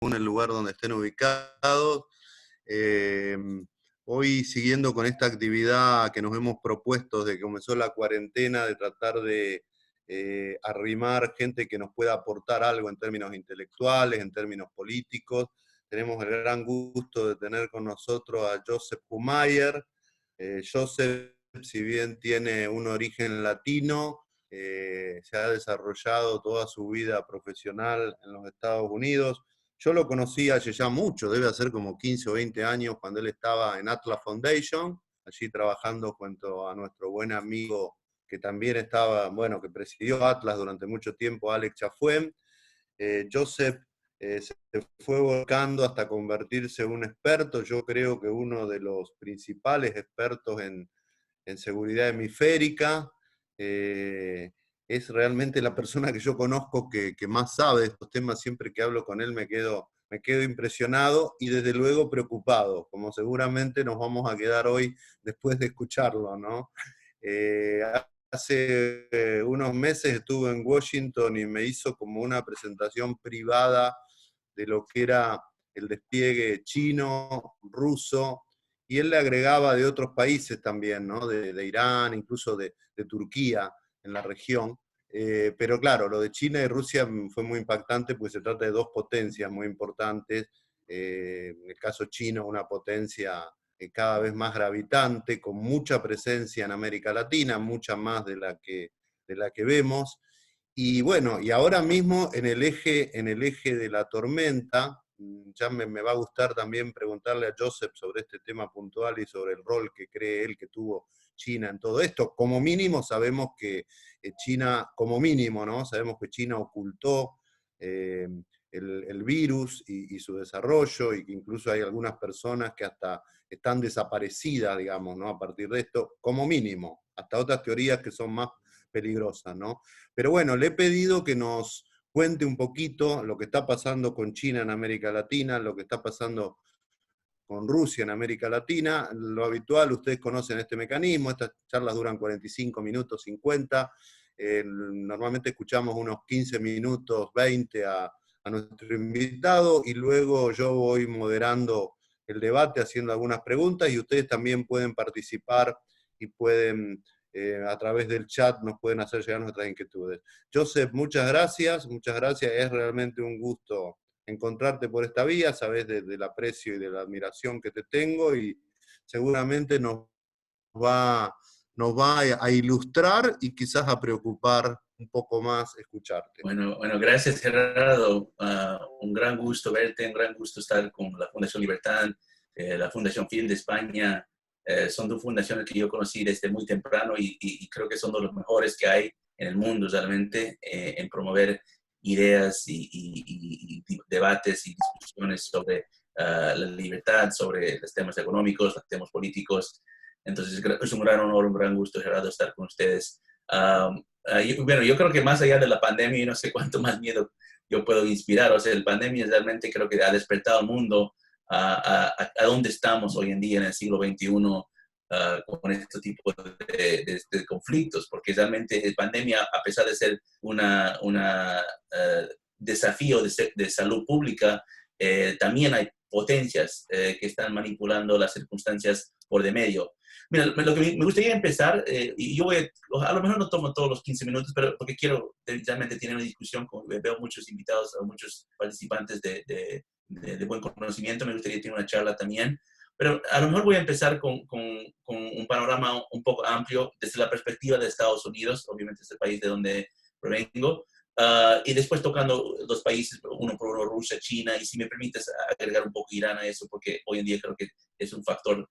según el lugar donde estén ubicados. Eh, Hoy siguiendo con esta actividad que nos hemos propuesto desde que comenzó la cuarentena, de tratar de arrimar gente que nos pueda aportar algo en términos intelectuales, en términos políticos. Tenemos el gran gusto de tener con nosotros a Joseph Hummayer. Joseph, si bien tiene un origen latino, se ha desarrollado toda su vida profesional en los Estados Unidos. Yo lo conocí hace ya mucho, debe hacer como 15 o 20 años, cuando él estaba en Atlas Foundation, allí trabajando junto a nuestro buen amigo que también estaba, bueno, que presidió Atlas durante mucho tiempo, Alex Chafuén. Joseph se fue volcando hasta convertirse en un experto, yo creo que uno de los principales expertos en seguridad hemisférica. Es realmente la persona que yo conozco que más sabe de estos temas. Siempre que hablo con él me quedo impresionado y desde luego preocupado, como seguramente nos vamos a quedar hoy después de escucharlo, ¿no? Eh, Hace unos meses estuve en Washington y me hizo como una presentación privada de lo que era el despliegue chino, ruso, y él le agregaba de otros países también, ¿no? De Irán, incluso de Turquía en la región. Pero claro, lo de China y Rusia fue muy impactante porque se trata de dos potencias muy importantes. En el caso chino, una potencia cada vez más gravitante, con mucha presencia en América Latina, mucha más de la que vemos. Y bueno, y ahora mismo en el eje de la tormenta, ya me va a gustar también preguntarle a Joseph sobre este tema puntual y sobre el rol que cree él que tuvo China en todo esto. Como mínimo sabemos que China, como mínimo, ¿no? Sabemos que China ocultó eh, el virus y su desarrollo, y que incluso hay algunas personas que hasta están desaparecidas, digamos, ¿no? A partir de esto, como mínimo, hasta otras teorías que son más peligrosas, ¿no? Pero bueno, le he pedido que nos cuente un poquito lo que está pasando con China en América Latina, lo que está pasando con Rusia en América Latina. Lo habitual, ustedes conocen este mecanismo, estas charlas duran 45 minutos, 50. Normalmente escuchamos unos 15 minutos, 20 a nuestro invitado, y luego yo voy moderando el debate, haciendo algunas preguntas, y ustedes también pueden participar y pueden, a través del chat, nos pueden hacer llegar nuestras inquietudes. Joseph, muchas gracias, es realmente un gusto encontrarte por esta vía. Sabes del aprecio y de la admiración que te tengo, y seguramente va, nos va a ilustrar y quizás a preocupar un poco más escucharte. Bueno, gracias Gerardo. Un gran gusto verte, un gran gusto estar con la Fundación Libertad, la Fundación FIL de España. Son dos fundaciones que yo conocí desde muy temprano y creo que son de los mejores que hay en el mundo realmente en promover ideas y debates y discusiones sobre la libertad, sobre los temas económicos, los temas políticos. Entonces es un gran honor, un gran gusto, Gerardo, estar con ustedes. Bueno, yo creo que más allá de la pandemia, no sé cuánto más miedo yo puedo inspirar. O sea, la pandemia realmente creo que ha despertado al mundo a dónde estamos hoy en día en el siglo XXI con este tipo de conflictos, porque realmente la pandemia, a pesar de ser un desafío de salud pública, también hay potencias que están manipulando las circunstancias por de medio. Mira, lo que me gustaría empezar, y yo a lo mejor no tomo todos los 15 minutos, pero porque quiero realmente tener una discusión, veo muchos invitados, muchos participantes de buen conocimiento, me gustaría tener una charla también, pero a lo mejor voy a empezar con un panorama un poco amplio desde la perspectiva de Estados Unidos, obviamente es el país de donde provengo, y después tocando los países uno por uno, Rusia, China, y si me permites agregar un poco Irán a eso, porque hoy en día creo que es un factor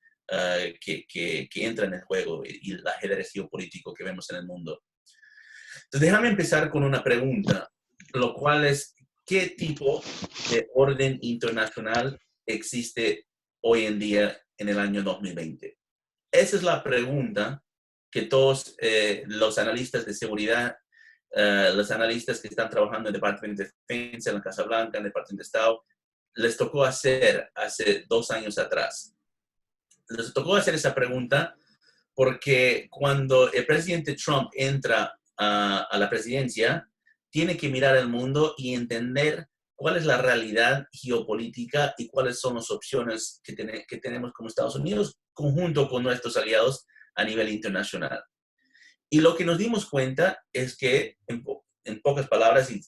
que entra en el juego y el ajedrez geopolítico que vemos en el mundo. Entonces, déjame empezar con una pregunta, lo cual es, ¿qué tipo de orden internacional existe hoy en día en el año 2020? Esa es la pregunta que todos los analistas de seguridad, los analistas que están trabajando en el Departamento de Defensa, en la Casa Blanca, en el Departamento de Estado, les tocó hacer hace 2 años atrás. Les tocó hacer esa pregunta porque cuando el presidente Trump entra a la presidencia, tiene que mirar al mundo y entender cuál es la realidad geopolítica y cuáles son las opciones que tenemos como Estados Unidos, conjunto con nuestros aliados a nivel internacional. Y lo que nos dimos cuenta es que, en pocas palabras y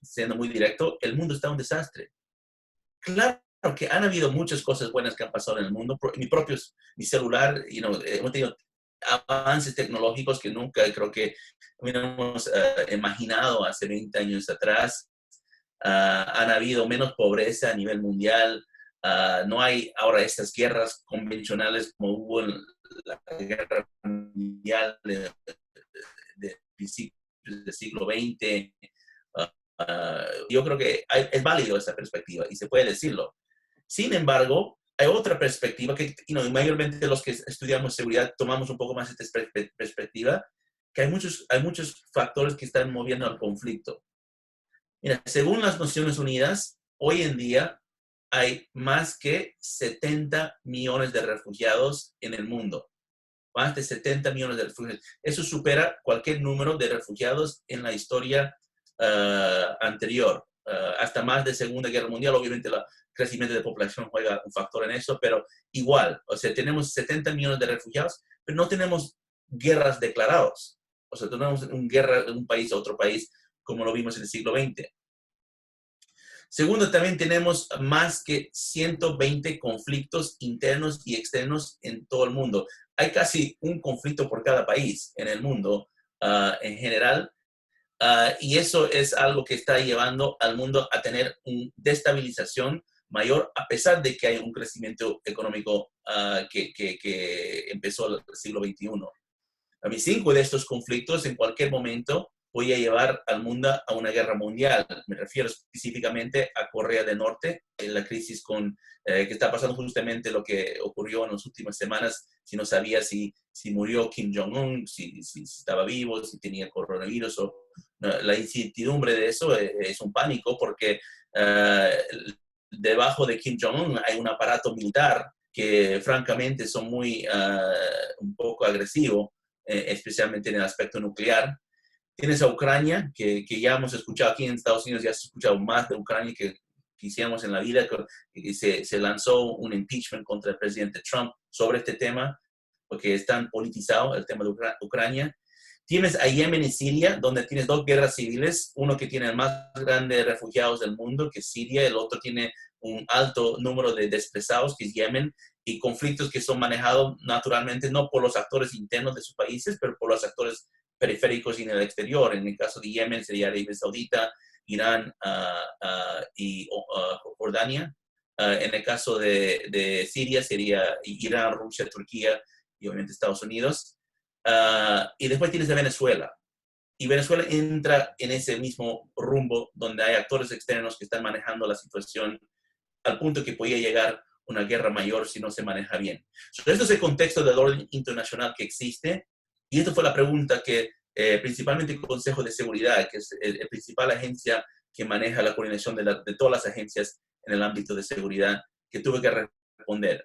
siendo muy directo, el mundo está un desastre. Claro que han habido muchas cosas buenas que han pasado en el mundo. Mi celular, hemos tenido avances tecnológicos que nunca creo que hubiéramos imaginado hace 20 años atrás. Han habido menos pobreza a nivel mundial. No hay ahora estas guerras convencionales como hubo en la guerra mundial de principios del siglo XX. Yo creo que es válido esa perspectiva y se puede decirlo. Sin embargo, hay otra perspectiva que mayormente los que estudiamos seguridad tomamos un poco más esta perspectiva, que hay muchos factores que están moviendo al conflicto. Mira, según las Naciones Unidas, hoy en día hay más que 70 millones de refugiados en el mundo. Más de 70 millones de refugiados. Eso supera cualquier número de refugiados en la historia anterior. Hasta más de Segunda Guerra Mundial, obviamente el crecimiento de población juega un factor en eso, pero igual, o sea, tenemos 70 millones de refugiados, pero no tenemos guerras declaradas. O sea, tenemos una guerra de un país a otro país, como lo vimos en el siglo XX. Segundo, también tenemos más que 120 conflictos internos y externos en todo el mundo. Hay casi un conflicto por cada país en el mundo en general. Y eso es algo que está llevando al mundo a tener una destabilización mayor, a pesar de que hay un crecimiento económico que empezó el siglo XXI. A mí, 5 de estos conflictos en cualquier momento voy a llevar al mundo a una guerra mundial. Me refiero específicamente a Corea del Norte, en la crisis que está pasando justamente lo que ocurrió en las últimas semanas, si no sabía si murió Kim Jong-un, si estaba vivo, si tenía coronavirus. La incertidumbre de eso es un pánico porque debajo de Kim Jong-un hay un aparato militar que francamente son un poco agresivo, especialmente en el aspecto nuclear. Tienes a Ucrania, que ya hemos escuchado aquí en Estados Unidos, ya se ha escuchado más de Ucrania que hiciéramos en la vida. Se lanzó un impeachment contra el presidente Trump sobre este tema, porque es tan politizado el tema de Ucrania. Tienes a Yemen y Siria, donde tienes 2 guerras civiles, uno que tiene el más grande de refugiados del mundo, que es Siria, el otro tiene un alto número de desplazados, que es Yemen, y conflictos que son manejados naturalmente no por los actores internos de sus países, pero por los actores periféricos y en el exterior. En el caso de Yemen sería Arabia Saudita, Irán y Jordania. En el caso de Siria sería Irán, Rusia, Turquía y obviamente Estados Unidos. Y después tienes a Venezuela. Y Venezuela entra en ese mismo rumbo donde hay actores externos que están manejando la situación al punto que podía llegar una guerra mayor si no se maneja bien. Esto es el contexto del orden internacional que existe. Y esta fue la pregunta que principalmente el Consejo de Seguridad, que es la principal agencia que maneja la coordinación de todas las agencias en el ámbito de seguridad, que tuve que responder.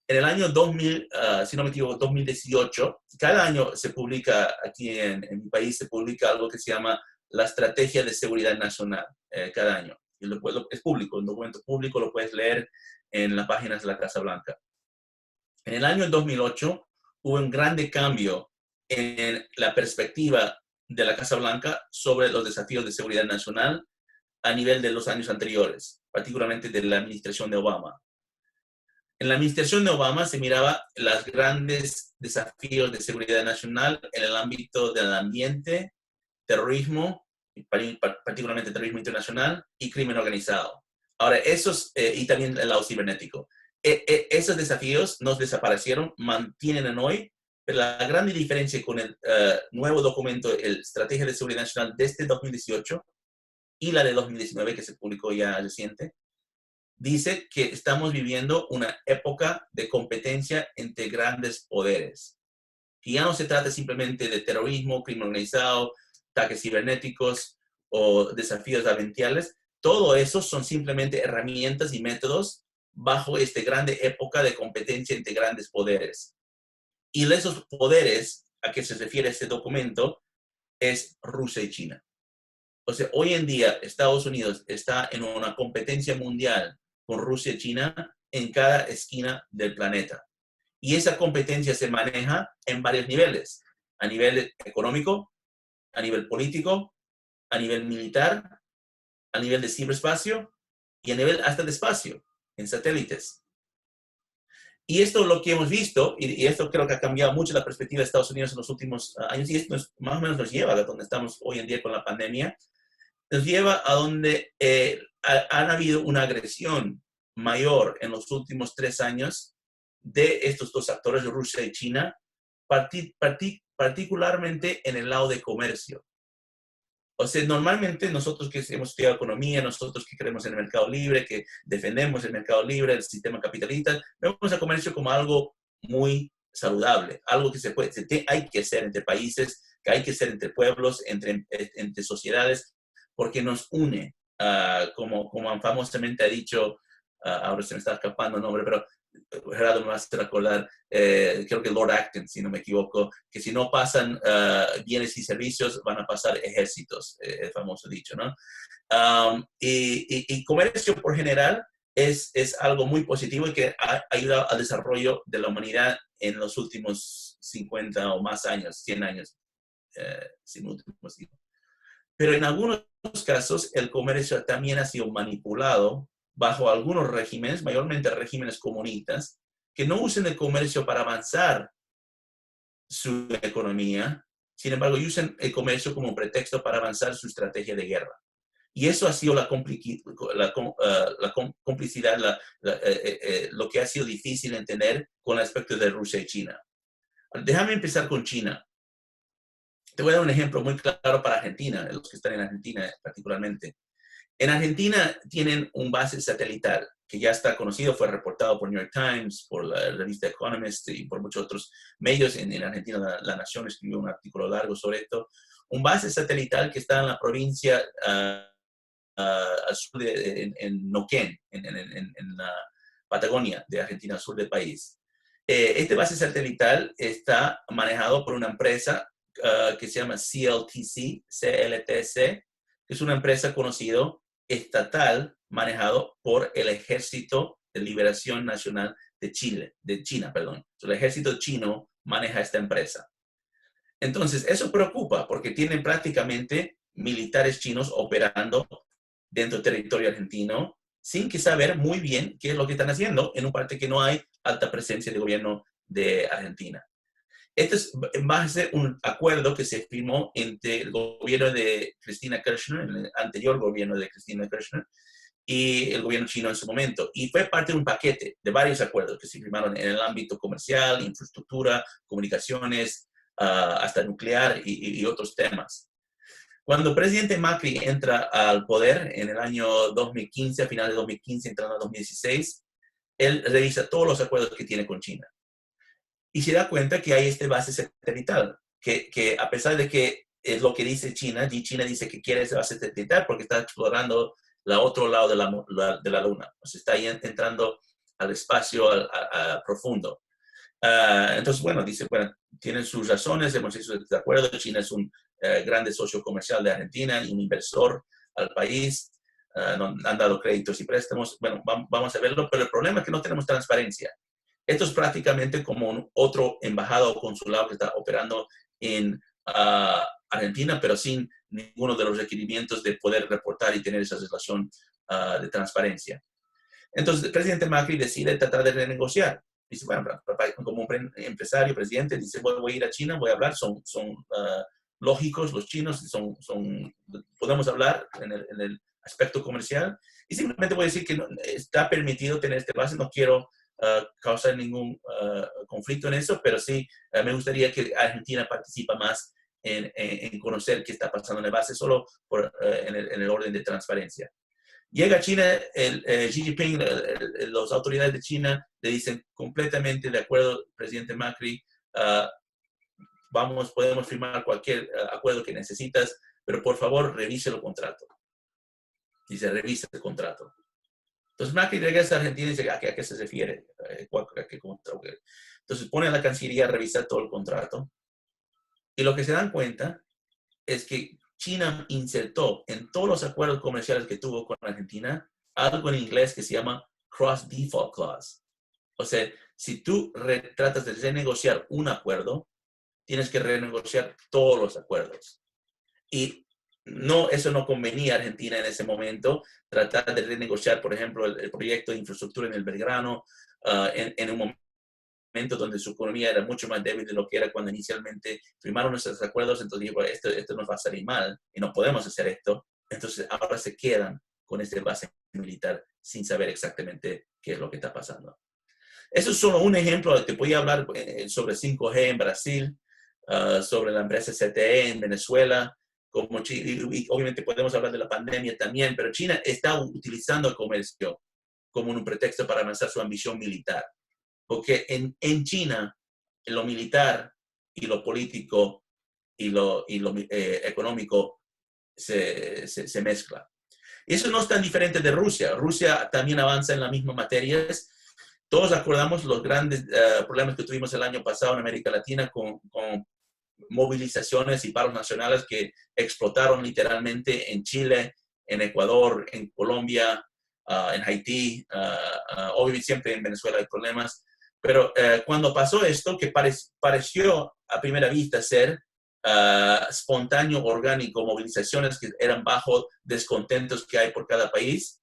En el año 2000, si no me equivoco, 2018, cada año se publica, aquí en mi país, se publica algo que se llama la Estrategia de Seguridad Nacional, cada año. Y es público, un documento público, lo puedes leer en las páginas de la Casa Blanca. En el año 2008 hubo un grande cambio en la perspectiva de la Casa Blanca sobre los desafíos de seguridad nacional a nivel de los años anteriores, particularmente de la administración de Obama. En la administración de Obama se miraba los grandes desafíos de seguridad nacional en el ámbito del ambiente, terrorismo, particularmente terrorismo internacional y crimen organizado. Ahora, y también el lado cibernético. Esos desafíos nos desaparecieron, mantienen en hoy, pero la gran diferencia con el nuevo documento, el Estrategia de Seguridad Nacional desde 2018 y la de 2019, que se publicó ya reciente, dice que estamos viviendo una época de competencia entre grandes poderes. Que ya no se trata simplemente de terrorismo, crimen organizado, ataques cibernéticos o desafíos ambientales. Todo eso son simplemente herramientas y métodos bajo esta grande época de competencia entre grandes poderes. Y esos poderes a que se refiere este documento es Rusia y China. O sea, hoy en día Estados Unidos está en una competencia mundial con Rusia y China en cada esquina del planeta. Y esa competencia se maneja en varios niveles, a nivel económico, a nivel político, a nivel militar, a nivel de ciberespacio y a nivel hasta de espacio, en satélites. Y esto es lo que hemos visto, y esto creo que ha cambiado mucho la perspectiva de Estados Unidos en los últimos años, y esto más o menos nos lleva a donde estamos hoy en día con la pandemia, nos lleva a donde han habido una agresión mayor en los últimos 3 años de estos dos actores, de Rusia y China, particularmente en el lado de comercio. O sea, normalmente nosotros que hemos estudiado economía, nosotros que creemos en el mercado libre, que defendemos el mercado libre, el sistema capitalista, vemos el comercio como algo muy saludable, algo que hay que hacer entre países, que hay que hacer entre pueblos, entre sociedades, porque nos une, como famosamente ha dicho, ahora se me está escapando el nombre, pero Gerardo me va a hacer recordar, creo que Lord Acton, si no me equivoco, que si no pasan bienes y servicios, van a pasar ejércitos, el famoso dicho, ¿no? Y comercio por general es algo muy positivo y que ha ayudado al desarrollo de la humanidad en los últimos 50 o más años, 100 años, sin últimos. Pero en algunos casos el comercio también ha sido manipulado bajo algunos regímenes, mayormente regímenes comunistas, que no usan el comercio para avanzar su economía, sin embargo, usan el comercio como pretexto para avanzar su estrategia de guerra. Y eso ha sido la complicidad, lo que ha sido difícil entender con el aspecto de Rusia y China. Déjame empezar con China. Te voy a dar un ejemplo muy claro para Argentina, los que están en Argentina particularmente. En Argentina tienen un base satelital que ya está conocido, fue reportado por New York Times, por la revista Economist y por muchos otros medios. En Argentina, La Nación escribió un artículo largo sobre esto. Un base satelital que está en la provincia al sur en Neuquén, en la Patagonia de Argentina, al sur del país. Este base satelital está manejado por una empresa que se llama CLTC, que es una empresa conocida estatal manejado por el Ejército de Liberación Nacional de China. El ejército chino maneja esta empresa. Entonces, eso preocupa porque tienen prácticamente militares chinos operando dentro del territorio argentino sin que saber muy bien qué es lo que están haciendo en un parte que no hay alta presencia del gobierno de Argentina. Este es base de un acuerdo que se firmó entre el gobierno de Cristina Kirchner, el anterior gobierno de Cristina Kirchner, y el gobierno chino en su momento. Y fue parte de un paquete de varios acuerdos que se firmaron en el ámbito comercial, infraestructura, comunicaciones, hasta nuclear y otros temas. Cuando el presidente Macri entra al poder en el año 2015, a finales de 2015, entrando a 2016, él revisa todos los acuerdos que tiene con China. Y se da cuenta que hay este base satelital, que a pesar de que es lo que dice China, y China dice que quiere ese base satelital porque está explorando el otro lado de la Luna. O sea, está ahí entrando al espacio profundo. Entonces, bueno, dice, bueno, tienen sus razones, hemos hecho este acuerdo. China es un grande socio comercial de Argentina y un inversor al país. Han dado créditos y préstamos. Bueno, vamos a verlo, pero el problema es que no tenemos transparencia. Esto es prácticamente como otro embajado o consulado que está operando en Argentina, pero sin ninguno de los requerimientos de poder reportar y tener esa relación de transparencia. Entonces, el presidente Macri decide tratar de renegociar. Dice, bueno, como un empresario, presidente, dice, voy a ir a China, voy a hablar, son lógicos los chinos, podemos hablar en el aspecto comercial, y simplemente voy a decir que está permitido tener este base, no quiero causar ningún conflicto en eso, pero sí me gustaría que Argentina participe más en conocer qué está pasando en el base, solo en el orden de transparencia. Llega a China, Xi Jinping, las autoridades de China le dicen completamente de acuerdo, presidente Macri, podemos firmar cualquier acuerdo que necesitas, pero por favor revise el contrato. Dice, revise el contrato. Entonces Macri regresa a Argentina y dice, ¿a qué se refiere? Entonces pone a la Cancillería a revisar todo el contrato. Y lo que se dan cuenta es que China insertó en todos los acuerdos comerciales que tuvo con Argentina algo en inglés que se llama Cross Default Clause. O sea, si tú tratas de renegociar un acuerdo, tienes que renegociar todos los acuerdos. Y no, eso no convenía a Argentina en ese momento, tratar de renegociar, por ejemplo, el proyecto de infraestructura en el Belgrano, en un momento donde su economía era mucho más débil de lo que era cuando inicialmente firmaron nuestros acuerdos. Entonces dijo, esto nos va a salir mal y no podemos hacer esto. Entonces ahora se quedan con este base militar sin saber exactamente qué es lo que está pasando. Eso es solo un ejemplo. Te voy a hablar sobre 5G en Brasil, sobre la empresa CTE en Venezuela, y obviamente podemos hablar de la pandemia también, pero China está utilizando el comercio como un pretexto para avanzar su ambición militar. Porque en China, lo militar y lo político y lo económico se mezcla. Eso no es tan diferente de Rusia. Rusia también avanza en las mismas materias. Todos acordamos los grandes problemas que tuvimos el año pasado en América Latina con movilizaciones y paros nacionales que explotaron literalmente en Chile, en Ecuador, en Colombia, en Haití, obviamente siempre en Venezuela hay problemas. Pero cuando pasó esto, que pareció a primera vista ser espontáneo, orgánico, movilizaciones que eran bajo descontentos que hay por cada país,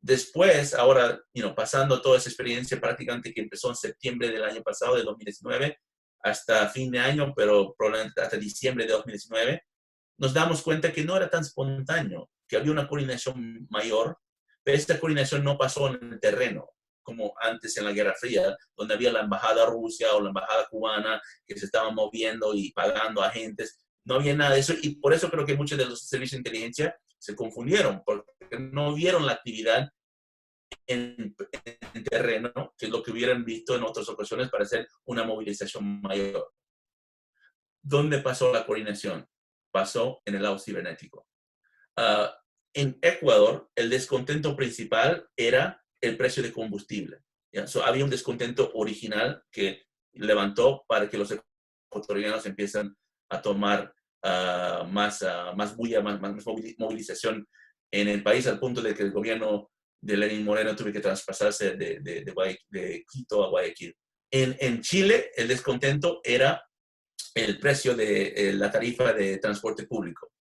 después, ahora, pasando toda esa experiencia prácticamente que empezó en septiembre del año pasado, de 2019, hasta fin de año, pero probablemente hasta diciembre de 2019, nos damos cuenta que no era tan espontáneo, que había una coordinación mayor, pero esta coordinación no pasó en el terreno, como antes en la Guerra Fría, donde había la embajada rusa o la embajada cubana que se estaban moviendo y pagando agentes. No había nada de eso, y por eso creo que muchos de los servicios de inteligencia se confundieron, porque no vieron la actividad en terreno, que es lo que hubieran visto en otras ocasiones para hacer una movilización mayor. ¿Dónde pasó la coordinación? Pasó en el lado cibernético. En Ecuador, el descontento principal era el precio de combustible. Había un descontento original que levantó para que los ecuatorianos empiezan a tomar más bulla, más movilización en el país, al punto de que el gobierno de Lenín Moreno tuvo que traspasarse de Quito a Guayaquil. En Chile, el descontento era el precio de la tarifa de transporte público.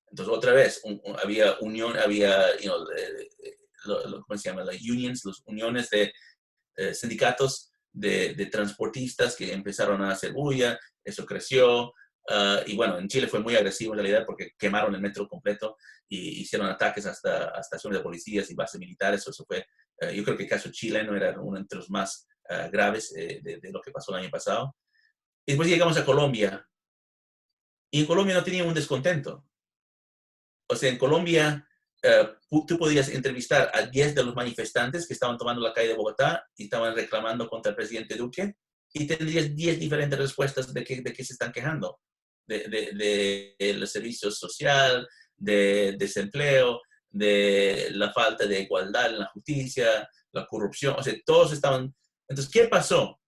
Entonces, otra vez, había unión, había, ¿cómo se llama? Las unions, las uniones de sindicatos de transportistas que empezaron a hacer bulla, eso creció. Y bueno, en Chile fue muy agresivo en realidad porque quemaron el metro completo y hicieron ataques hasta estaciones de policías y bases militares. Eso fue, yo creo que el caso chileno era uno entre los más graves de lo que pasó el año pasado. Y después llegamos a Colombia. Y en Colombia no tenía un descontento. O sea, en Colombia tú podías entrevistar a 10 de los manifestantes que estaban tomando la calle de Bogotá y estaban reclamando contra el presidente Duque, y tendrías 10 diferentes respuestas de qué se están quejando. Del servicio social, de desempleo, de la falta de igualdad en la justicia, la corrupción. O sea, todos estaban... Entonces, ¿qué pasó?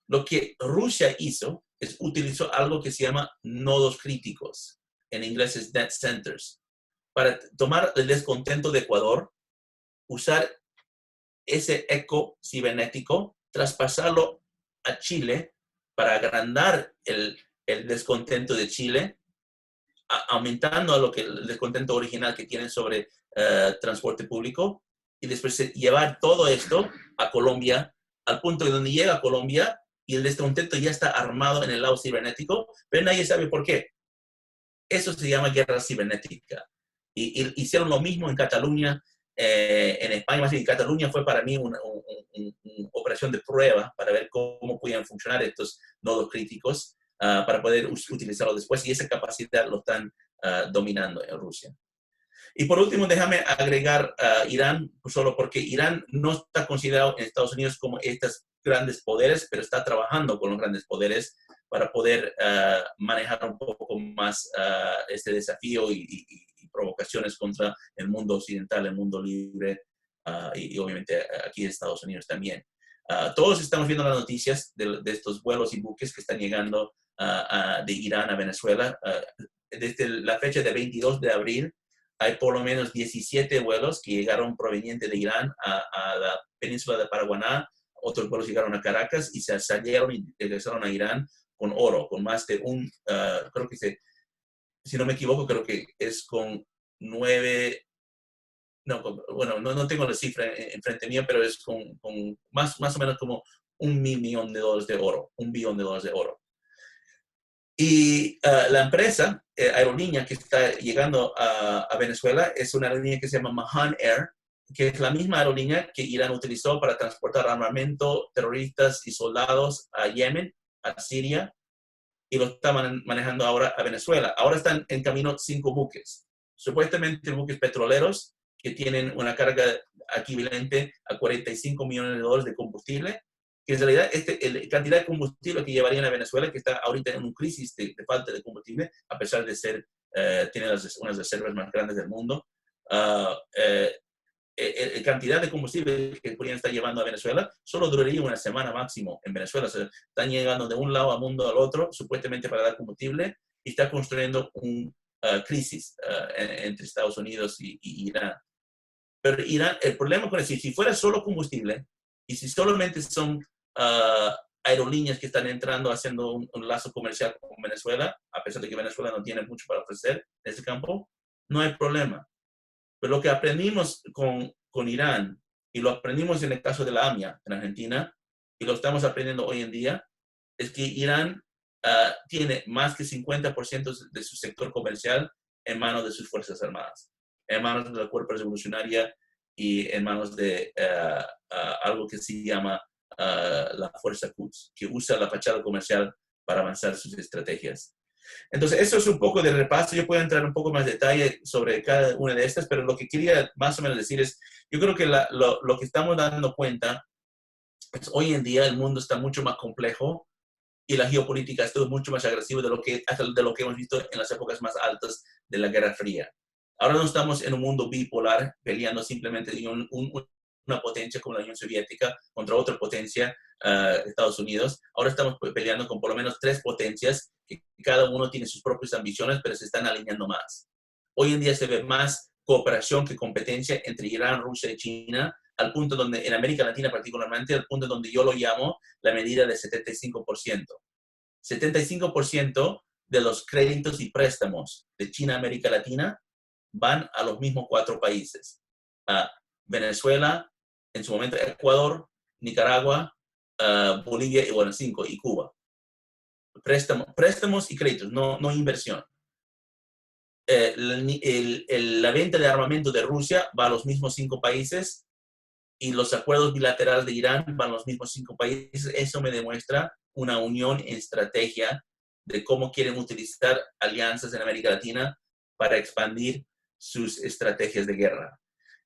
Lo que Rusia hizo es utilizó algo que se llama nodos críticos. En inglés es net centers. Para tomar el descontento de Ecuador, usar ese eco cibernético, traspasarlo a Chile para agrandar el descontento de Chile, aumentando el descontento original que tienen sobre transporte público, y después llevar todo esto a Colombia, al punto de donde llega a Colombia y el descontento ya está armado en el lado cibernético, pero nadie sabe por qué. Eso se llama guerra cibernética. Y hicieron lo mismo en Cataluña, en España. Más bien, Cataluña fue para mí una operación de prueba para ver cómo podían funcionar estos nodos críticos para poder utilizarlo después. Y esa capacidad lo están dominando en Rusia. Y por último, déjame agregar Irán, solo porque Irán no está considerado en Estados Unidos como estos grandes poderes, pero está trabajando con los grandes poderes para poder manejar un poco más este desafío y provocaciones contra el mundo occidental, el mundo libre, y obviamente aquí en Estados Unidos también. Todos estamos viendo las noticias de estos vuelos y buques que están llegando de Irán a Venezuela. Desde la fecha de 22 de abril hay por lo menos 17 vuelos que llegaron provenientes de Irán a la península de Paraguaná, otros vuelos llegaron a Caracas y se salieron y regresaron a Irán con oro, con más de creo que si no me equivoco, creo que es con 9, no, bueno, no tengo la cifra en frente mío, pero es con más o menos como $1.000.000 de oro, $1 billón de oro. Y la empresa, aerolínea que está llegando a Venezuela, es una aerolínea que se llama Mahan Air, que es la misma aerolínea que Irán utilizó para transportar armamento, terroristas y soldados a Yemen, a Siria, y lo están manejando ahora a Venezuela. Ahora están en camino 5 buques, supuestamente buques petroleros que tienen una carga equivalente a $45 millones de combustible, que en realidad la cantidad de combustible que llevarían a Venezuela, que está ahorita en una crisis de falta de combustible, a pesar de tiene unas reservas más grandes del mundo, cantidad de combustible que podrían estar llevando a Venezuela solo duraría una semana máximo en Venezuela. O sea, están llegando de un lado al mundo al otro, supuestamente para dar combustible, y está construyendo una crisis entre Estados Unidos y Irán. Pero Irán, el problema con eso, si fuera solo combustible, y si solamente son aerolíneas que están entrando haciendo un lazo comercial con Venezuela, a pesar de que Venezuela no tiene mucho para ofrecer en ese campo, no hay problema. Pero lo que aprendimos con Irán, y lo aprendimos en el caso de la AMIA en Argentina, y lo estamos aprendiendo hoy en día, es que Irán tiene más que 50% de su sector comercial en manos de sus Fuerzas Armadas, en manos de la Cuerpo Revolucionaria y en manos de algo que se llama la Fuerza Quds, que usa la fachada comercial para avanzar sus estrategias. Entonces, eso es un poco de repaso. Yo puedo entrar un poco más de detalle sobre cada una de estas, pero lo que quería más o menos decir es, yo creo que lo que estamos dando cuenta es hoy en día el mundo está mucho más complejo y la geopolítica está mucho más agresiva de lo que hemos visto en las épocas más altas de la Guerra Fría. Ahora no estamos en un mundo bipolar peleando simplemente una potencia como la Unión Soviética contra otra potencia, Estados Unidos. Ahora estamos peleando con por lo menos 3 potencias que cada uno tiene sus propias ambiciones, pero se están alineando más. Hoy en día se ve más cooperación que competencia entre Irán, Rusia y China, al punto donde, en América Latina particularmente, al punto donde yo lo llamo la medida de 75%. 75% de los créditos y préstamos de China a América Latina van a los mismos 4 países. A Venezuela, en su momento Ecuador, Nicaragua, Bolivia y bueno, 5, y Cuba. Préstamos y créditos, no inversión. La venta de armamento de Rusia va a los mismos 5 países y los acuerdos bilaterales de Irán van a los mismos 5 países. Eso me demuestra una unión en estrategia de cómo quieren utilizar alianzas en América Latina para expandir sus estrategias de guerra.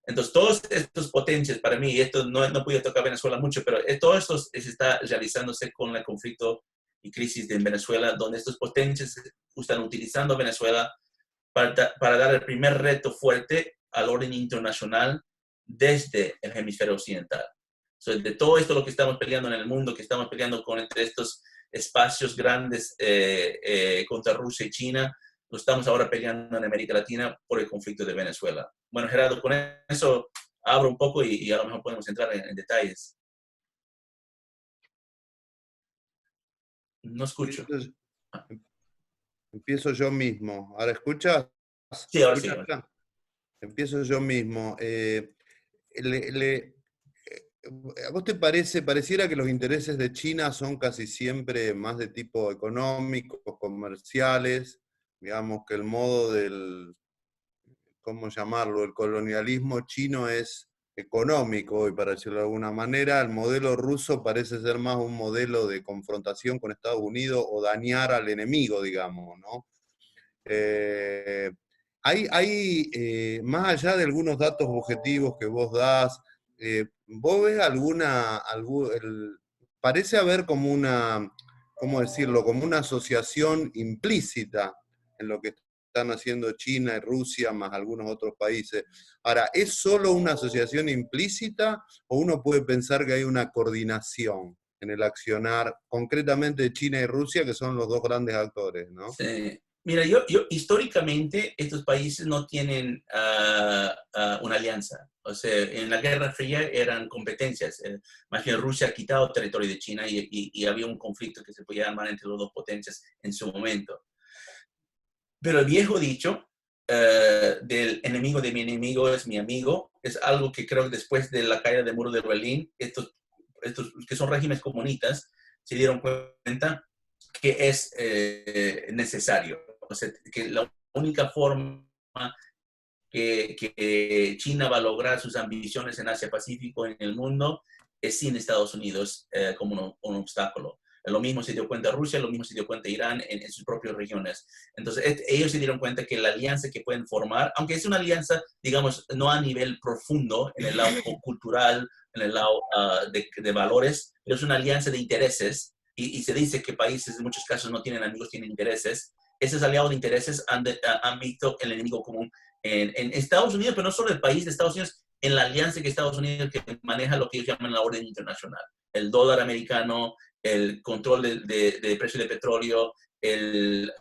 Entonces, todos estos potencias, para mí, esto no pude tocar Venezuela mucho, pero todo esto se está realizándose con el conflicto y crisis de Venezuela, donde estos potencias están utilizando Venezuela para dar el primer reto fuerte al orden internacional desde el hemisferio occidental. So, de todo esto lo que estamos peleando en el mundo, que estamos peleando entre estos espacios grandes contra Rusia y China, lo estamos ahora peleando en América Latina por el conflicto de Venezuela. Bueno, Gerardo, con eso abro un poco y a lo mejor podemos entrar en detalles. No escucho. Empiezo yo mismo. ¿Ahora escuchas? Sí, ahora sí. Empiezo yo mismo. ¿A vos te pareciera que los intereses de China son casi siempre más de tipo económicos, comerciales? Digamos que el modo ¿cómo llamarlo? El colonialismo chino es económico, y para decirlo de alguna manera, el modelo ruso parece ser más un modelo de confrontación con Estados Unidos o dañar al enemigo, digamos, ¿no? Más allá de algunos datos objetivos que vos das, ¿vos ves parece haber como una, ¿cómo decirlo?, como una asociación implícita en lo que están haciendo China y Rusia, más algunos otros países? Ahora, ¿es solo una asociación implícita o uno puede pensar que hay una coordinación en el accionar, concretamente de China y Rusia, que son los dos grandes actores, ¿no? Sí. Mira, yo históricamente estos países no tienen una alianza. O sea, en la Guerra Fría eran competencias. Más bien Rusia ha quitado territorio de China y había un conflicto que se podía armar entre las dos potencias en su momento. Pero el viejo dicho del enemigo de mi enemigo es mi amigo es algo que creo que después de la caída del muro de Berlín, estos que son regímenes comunistas se dieron cuenta que es necesario. O sea, que la única forma que China va a lograr sus ambiciones en Asia-Pacífico, en el mundo, es sin Estados Unidos como un obstáculo. Lo mismo se dio cuenta Rusia, lo mismo se dio cuenta Irán en sus propias regiones. Entonces, ellos se dieron cuenta que la alianza que pueden formar, aunque es una alianza, digamos, no a nivel profundo, en el lado cultural, en el lado de valores, pero es una alianza de intereses, y se dice que países en muchos casos no tienen amigos, tienen intereses. Esos aliados de intereses han visto el enemigo común en Estados Unidos, pero no solo el país de Estados Unidos, en la alianza que Estados Unidos que maneja lo que ellos llaman la orden internacional. El dólar americano, el control de precio de petróleo, el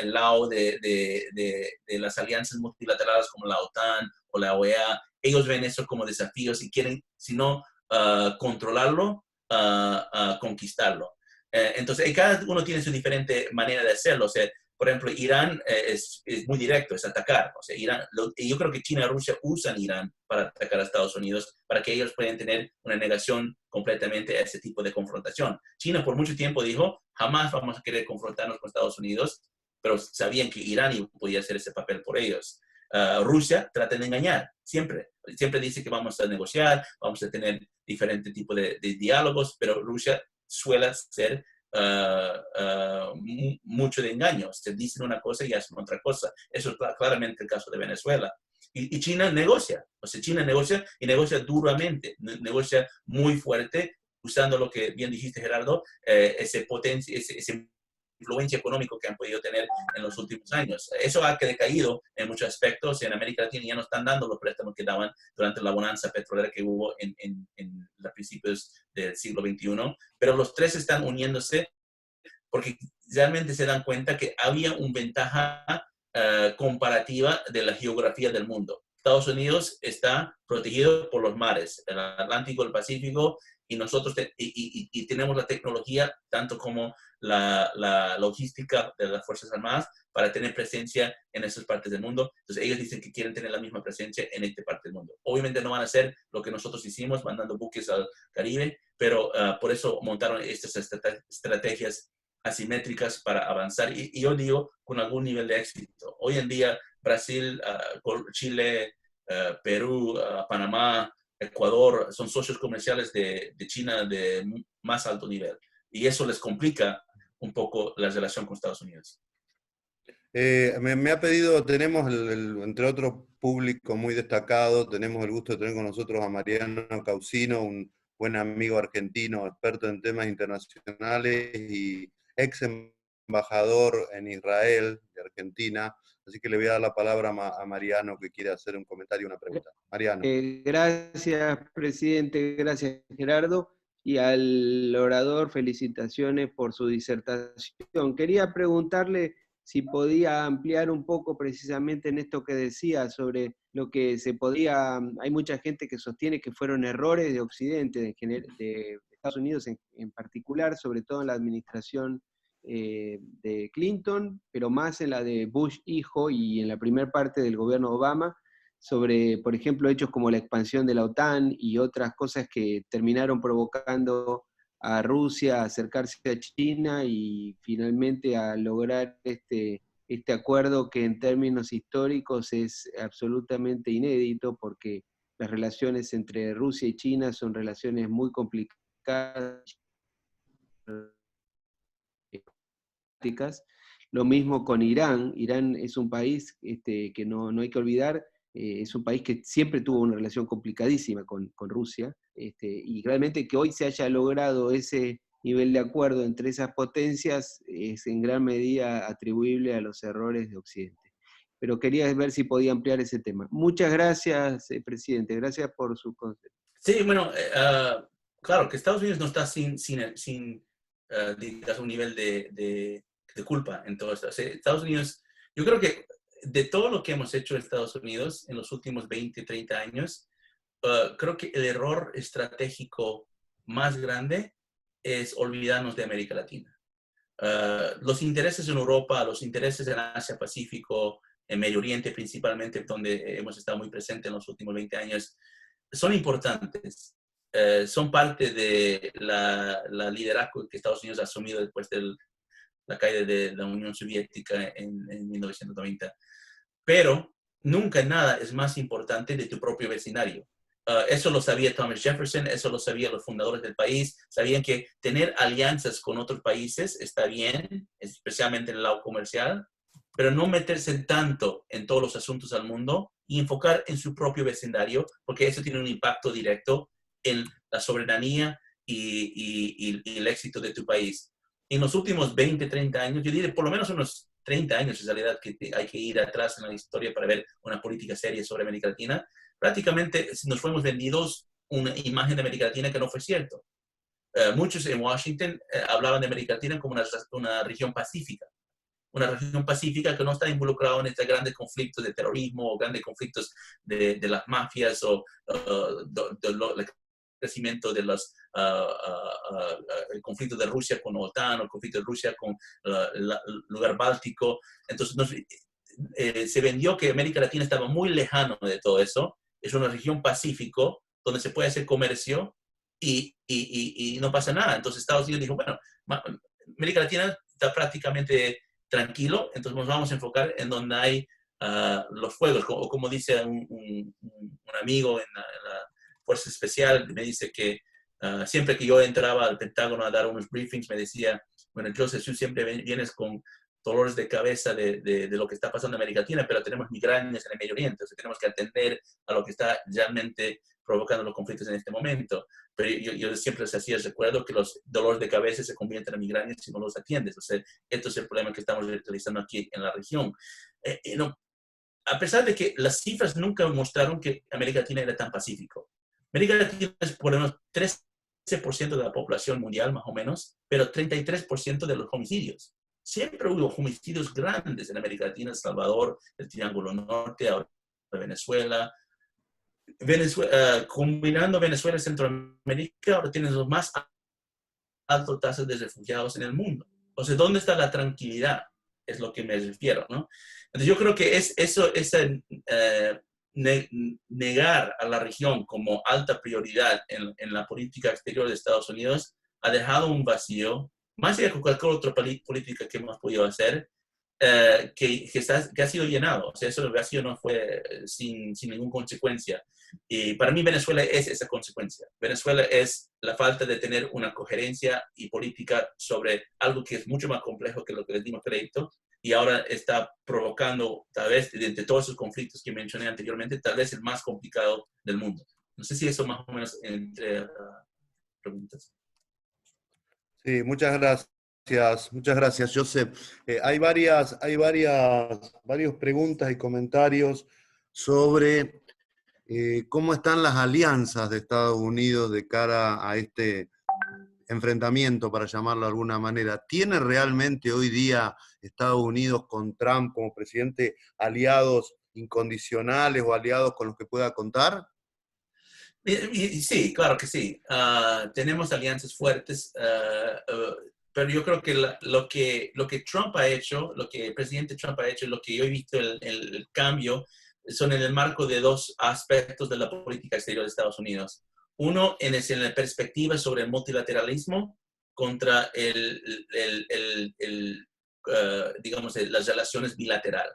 lado de las alianzas multilaterales como la OTAN o la OEA. Ellos ven eso como desafíos y quieren, si no controlarlo, conquistarlo. Entonces, cada uno tiene su diferente manera de hacerlo. O sea, por ejemplo, Irán es muy directo, es atacar. O sea, Irán, yo creo que China y Rusia usan Irán para atacar a Estados Unidos, para que ellos puedan tener una negación completamente a ese tipo de confrontación. China por mucho tiempo dijo, jamás vamos a querer confrontarnos con Estados Unidos, pero sabían que Irán podía hacer ese papel por ellos. Rusia trata de engañar, siempre. Siempre dice que vamos a negociar, vamos a tener diferentes tipos de diálogos, pero Rusia suele ser mucho de engaño. Se dicen una cosa y hacen otra cosa. Eso es claramente el caso de Venezuela. Y China negocia. O sea, China negocia y negocia duramente, negocia muy fuerte, usando lo que bien dijiste, Gerardo, ese influencia económica que han podido tener en los últimos años. Eso ha decaído en muchos aspectos. En América Latina ya no están dando los préstamos que daban durante la bonanza petrolera que hubo en los principios del siglo XXI, pero los tres están uniéndose porque realmente se dan cuenta que había una ventaja comparativa de la geografía del mundo. Estados Unidos está protegido por los mares, el Atlántico, el Pacífico, y nosotros tenemos la tecnología, tanto como la logística de las Fuerzas Armadas, para tener presencia en esas partes del mundo. Entonces ellos dicen que quieren tener la misma presencia en esta parte del mundo. Obviamente no van a hacer lo que nosotros hicimos, mandando buques al Caribe, pero por eso montaron estas estrategias asimétricas para avanzar, y yo digo con algún nivel de éxito. Hoy en día Brasil, Chile, Perú, Panamá, Ecuador son socios comerciales de China de más alto nivel, y eso les complica un poco la relación con Estados Unidos. Me ha pedido, tenemos entre otros público muy destacado, tenemos el gusto de tener con nosotros a Mariano Causino, un buen amigo argentino, experto en temas internacionales y ex embajador en Israel, de Argentina. Así que le voy a dar la palabra a Mariano, que quiere hacer un comentario y una pregunta. Mariano. Gracias, presidente, gracias, Gerardo. Y al orador, felicitaciones por su disertación. Quería preguntarle si podía ampliar un poco precisamente en esto que decía sobre lo que se podía. Hay mucha gente que sostiene que fueron errores de Occidente, de Estados Unidos en particular, sobre todo en la administración de Clinton, pero más en la de Bush hijo y en la primera parte del gobierno Obama, sobre, por ejemplo, hechos como la expansión de la OTAN y otras cosas que terminaron provocando a Rusia a acercarse a China y finalmente a lograr este acuerdo que en términos históricos es absolutamente inédito, porque las relaciones entre Rusia y China son relaciones muy complicadas. Lo mismo con Irán. Irán es un país que no hay que olvidar, es un país que siempre tuvo una relación complicadísima con Rusia, y realmente que hoy se haya logrado ese nivel de acuerdo entre esas potencias es en gran medida atribuible a los errores de Occidente. Pero quería ver si podía ampliar ese tema. Muchas gracias, presidente. Gracias por su consejo. Sí, bueno, claro, que Estados Unidos no está sin digamos, un nivel de culpa en todo esto. O sea, Estados Unidos, yo creo que de todo lo que hemos hecho en Estados Unidos en los últimos 20, 30 años, creo que el error estratégico más grande es olvidarnos de América Latina. Los intereses en Europa, los intereses en Asia Pacífico, en Medio Oriente principalmente, donde hemos estado muy presentes en los últimos 20 años, son importantes. Son parte de la liderazgo que Estados Unidos ha asumido después de la caída de la Unión Soviética en 1990. Pero nunca nada es más importante de tu propio vecindario. Eso lo sabía Thomas Jefferson, eso lo sabían los fundadores del país, sabían que tener alianzas con otros países está bien, especialmente en el lado comercial, pero no meterse tanto en todos los asuntos del mundo y enfocar en su propio vecindario, porque eso tiene un impacto directo en la soberanía y el éxito de tu país. En los últimos 20, 30 años, yo diría por lo menos unos 30 años en realidad que hay que ir atrás en la historia para ver una política seria sobre América Latina, prácticamente nos fuimos vendidos una imagen de América Latina que no fue cierto. Muchos en Washington hablaban de América Latina como una región pacífica. Una región pacífica que no está involucrada en estos grandes conflictos de terrorismo o grandes conflictos de las mafias o el crecimiento de el conflicto de Rusia con OTAN o el conflicto de Rusia con el lugar báltico. Entonces se vendió que América Latina estaba muy lejano de todo eso. Es una región pacífico donde se puede hacer comercio y no pasa nada. Entonces Estados Unidos dijo, bueno, América Latina está prácticamente tranquilo, entonces nos vamos a enfocar en donde hay los fuegos, o como dice un amigo en la Fuerza Especial, me dice que siempre que yo entraba al Pentágono a dar unos briefings, me decía, bueno, Joseph, tú siempre vienes con dolores de cabeza de lo que está pasando en América Latina, pero tenemos migrañas en el Medio Oriente, o sea, tenemos que atender a lo que está realmente provocando los conflictos en este momento. Pero yo siempre les hacía el recuerdo que los dolores de cabeza se convierten en migrañas si no los atiendes. O sea, esto es el problema que estamos realizando aquí en la región. No, a pesar de que las cifras nunca mostraron que América Latina era tan pacífico. América Latina es por lo menos 13% de la población mundial, más o menos, pero 33% de los homicidios. Siempre hubo homicidios grandes en América Latina, El Salvador, el Triángulo Norte, ahora Venezuela. Combinando Venezuela y Centroamérica, ahora tienes los más altas tasas de refugiados en el mundo. O sea, ¿dónde está la tranquilidad? Es lo que me refiero, ¿no? Entonces yo creo que negar a la región como alta prioridad en la política exterior de Estados Unidos ha dejado un vacío, más allá de cualquier otra política que hemos podido hacer, que ha sido llenado. O sea, eso el vacío no fue sin ninguna consecuencia. Y para mí Venezuela es esa consecuencia. Venezuela es la falta de tener una coherencia y política sobre algo que es mucho más complejo que lo que les dimos crédito y ahora está provocando, tal vez, entre todos esos conflictos que mencioné anteriormente, tal vez el más complicado del mundo. No sé si eso más o menos entre preguntas. Sí, muchas gracias, Joseph. Hay varias preguntas y comentarios sobre cómo están las alianzas de Estados Unidos de cara a este enfrentamiento, para llamarlo de alguna manera. ¿Tiene realmente hoy día Estados Unidos con Trump como presidente aliados incondicionales o aliados con los que pueda contar? Sí, claro que sí. Tenemos alianzas fuertes, pero yo creo que lo que Trump ha hecho, lo que el presidente Trump ha hecho, lo que yo he visto el cambio, son en el marco de dos aspectos de la política exterior de Estados Unidos. Uno es en la perspectiva sobre el multilateralismo contra digamos, las relaciones bilaterales.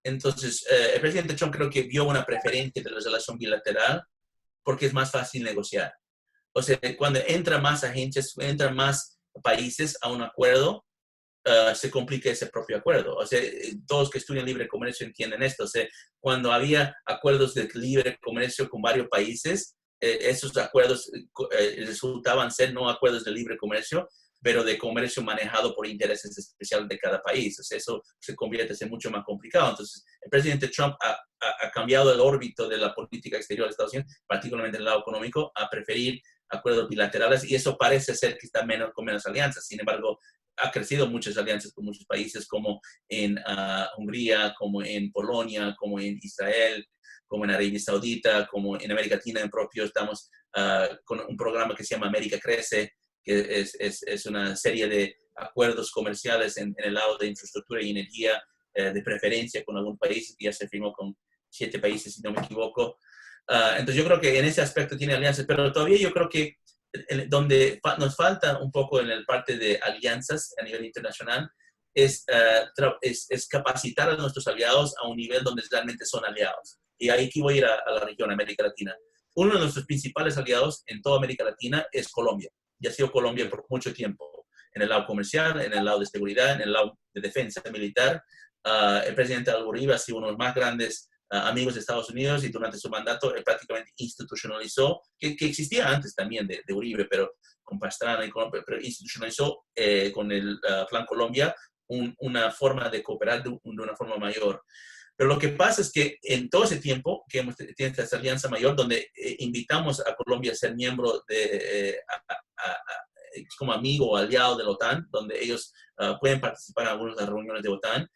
Entonces, el presidente Trump creo que vio una preferencia de la relación bilateral porque es más fácil negociar. O sea, cuando entran más agencias, entran más países a un acuerdo, se complica ese propio acuerdo. O sea, todos que estudian libre comercio entienden esto. O sea, cuando había acuerdos de libre comercio con varios países, esos acuerdos resultaban ser no acuerdos de libre comercio, pero de comercio manejado por intereses especiales de cada país. O sea, eso se convierte en mucho más complicado. Entonces, el presidente Trump ha cambiado el órbito de la política exterior de Estados Unidos, particularmente en el lado económico, a preferir acuerdos bilaterales y eso parece ser que está con menos alianzas. Sin embargo, ha crecido muchas alianzas con muchos países como en Hungría, como en Polonia, como en Israel, como en Arabia Saudita, como en América Latina en propio. Estamos con un programa que se llama América Crece, que es una serie de acuerdos comerciales en el lado de infraestructura y energía, de preferencia con algún país, que ya se firmó con 7 países, si no me equivoco. Entonces yo creo que en ese aspecto tiene alianzas, pero todavía yo creo que donde nos falta un poco en la parte de alianzas a nivel internacional es capacitar a nuestros aliados a un nivel donde realmente son aliados. Y ahí que voy a ir a la región, América Latina. Uno de nuestros principales aliados en toda América Latina es Colombia. Y ha sido Colombia por mucho tiempo, en el lado comercial, en el lado de seguridad, en el lado de defensa militar. El presidente Álvaro Uribe ha sido uno de los más grandes amigos de Estados Unidos y durante su mandato prácticamente institucionalizó, que existía antes también de Uribe, pero con Pastrana y pero institucionalizó con el Plan Colombia una forma de cooperar de una forma mayor. Pero lo que pasa es que en todo ese tiempo que hemos tenido esta alianza mayor, donde invitamos a Colombia a ser miembro como amigo o aliado de la OTAN, donde ellos pueden participar en algunas de las reuniones de OTAN,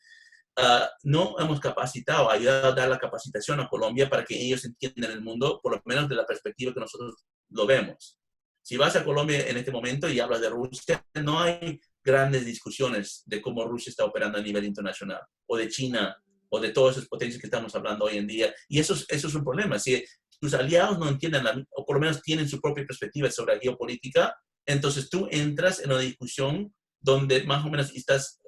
no hemos capacitado, ayudado a dar la capacitación a Colombia para que ellos entiendan el mundo, por lo menos de la perspectiva que nosotros lo vemos. Si vas a Colombia en este momento y hablas de Rusia, no hay grandes discusiones de cómo Rusia está operando a nivel internacional, o de China, o de todas esas potencias que estamos hablando hoy en día. Y eso es un problema. Si tus aliados no entienden, o por lo menos tienen su propia perspectiva sobre la geopolítica, entonces tú entras en una discusión donde más o menos estás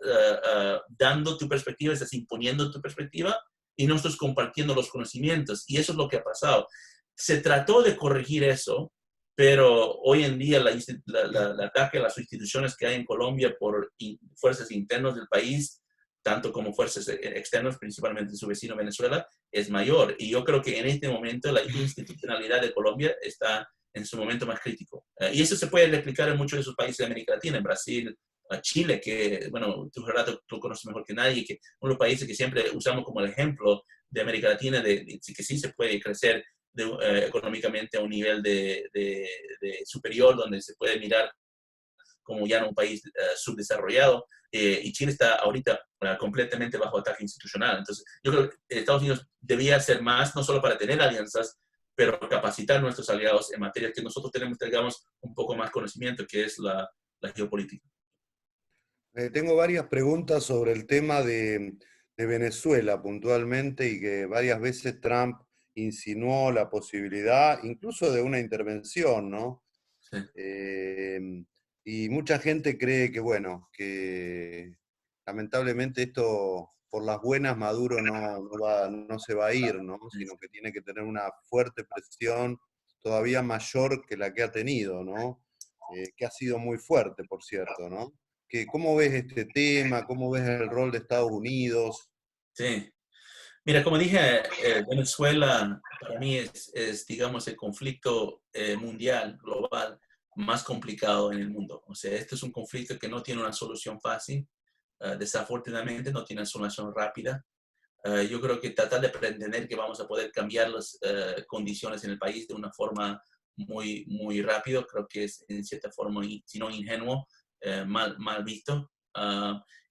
dando tu perspectiva, estás imponiendo tu perspectiva y no estás compartiendo los conocimientos. Y eso es lo que ha pasado. Se trató de corregir eso, pero hoy en día el ataque a las instituciones que hay en Colombia por fuerzas internas del país, tanto como fuerzas externas, principalmente su vecino Venezuela, es mayor. Y yo creo que en este momento la institucionalidad de Colombia está en su momento más crítico. Y eso se puede replicar en muchos de esos países de América Latina, en Brasil, Chile, que, bueno, tú, Gerardo, tú conoces mejor que nadie, que uno de los países que siempre usamos como el ejemplo de América Latina, de que sí se puede crecer económicamente a un nivel de superior, donde se puede mirar como ya no un país subdesarrollado, y Chile está ahorita completamente bajo ataque institucional. Entonces, yo creo que Estados Unidos debía hacer más, no solo para tener alianzas, pero capacitar a nuestros aliados en materias que nosotros tenemos, digamos, un poco más conocimiento, que es la geopolítica. Tengo varias preguntas sobre el tema de Venezuela puntualmente y que varias veces Trump insinuó la posibilidad incluso de una intervención, ¿no? Sí. Y mucha gente cree que, bueno, que lamentablemente esto por las buenas Maduro no se va a ir, ¿no? Sino que tiene que tener una fuerte presión todavía mayor que la que ha tenido, ¿no? Que ha sido muy fuerte, por cierto, ¿no? ¿Cómo ves este tema? ¿Cómo ves el rol de Estados Unidos? Sí. Mira, como dije, Venezuela para mí es, digamos, el conflicto mundial, global, más complicado en el mundo. O sea, este es un conflicto que no tiene una solución fácil. Desafortunadamente no tiene una solución rápida. Yo creo que tratar de pretender que vamos a poder cambiar las condiciones en el país de una forma muy, muy rápido, creo que es en cierta forma, si no ingenuo, mal visto.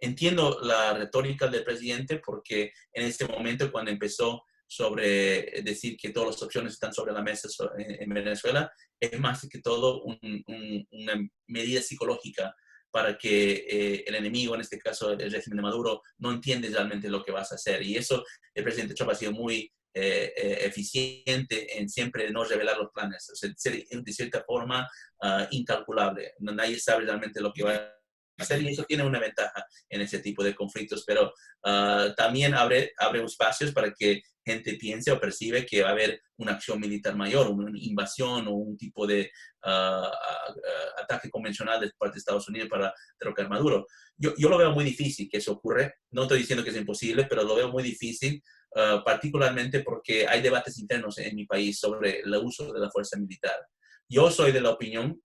Entiendo la retórica del presidente porque en este momento cuando empezó sobre decir que todas las opciones están sobre la mesa en Venezuela, es más que todo una medida psicológica para que el enemigo, en este caso el régimen de Maduro, no entiende realmente lo que vas a hacer. Y eso el presidente Trump ha sido muy eficiente en siempre no revelar los planes, o sea, ser de cierta forma incalculable. Nadie sabe realmente lo que va a hacer y eso tiene una ventaja en ese tipo de conflictos, pero también abre espacios para que gente piense o percibe que va a haber una acción militar mayor, una invasión o un tipo de ataque convencional de parte de Estados Unidos para derrocar a Maduro. Yo lo veo muy difícil que eso ocurra. No estoy diciendo que es imposible, pero lo veo muy difícil, particularmente porque hay debates internos en mi país sobre el uso de la fuerza militar. Yo soy de la opinión,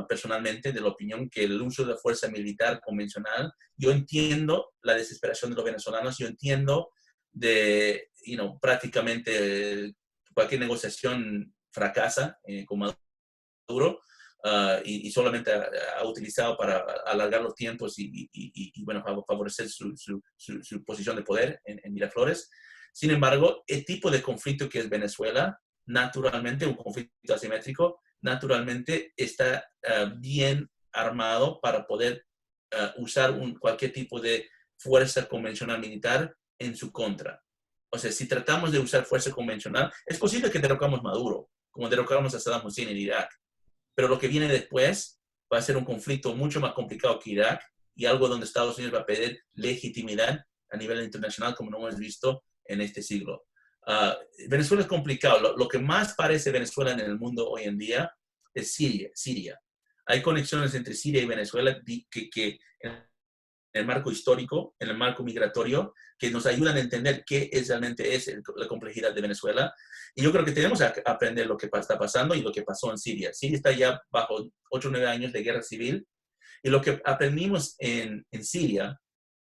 personalmente, de la opinión que el uso de la fuerza militar convencional, yo entiendo la desesperación de los venezolanos, yo entiendo de, prácticamente cualquier negociación fracasa con Maduro, Maduro, y solamente ha utilizado para alargar los tiempos y bueno, favorecer su posición de poder en Miraflores. Sin embargo, el tipo de conflicto que es Venezuela, naturalmente, un conflicto asimétrico, naturalmente está bien armado para poder usar cualquier tipo de fuerza convencional militar en su contra. O sea, si tratamos de usar fuerza convencional, es posible que derrocamos Maduro, como derrocamos a Saddam Hussein en Irak. Pero lo que viene después va a ser un conflicto mucho más complicado que Irak y algo donde Estados Unidos va a pedir legitimidad a nivel internacional como no hemos visto en este siglo. Venezuela es complicado. Lo que más parece Venezuela en el mundo hoy en día es Siria. Hay conexiones entre Siria y Venezuela que en el marco histórico, en el marco migratorio, que nos ayudan a entender qué realmente es la complejidad de Venezuela. Y yo creo que tenemos que aprender lo que está pasando y lo que pasó en Siria. Siria está ya bajo 8 o 9 años de guerra civil. Y lo que aprendimos en Siria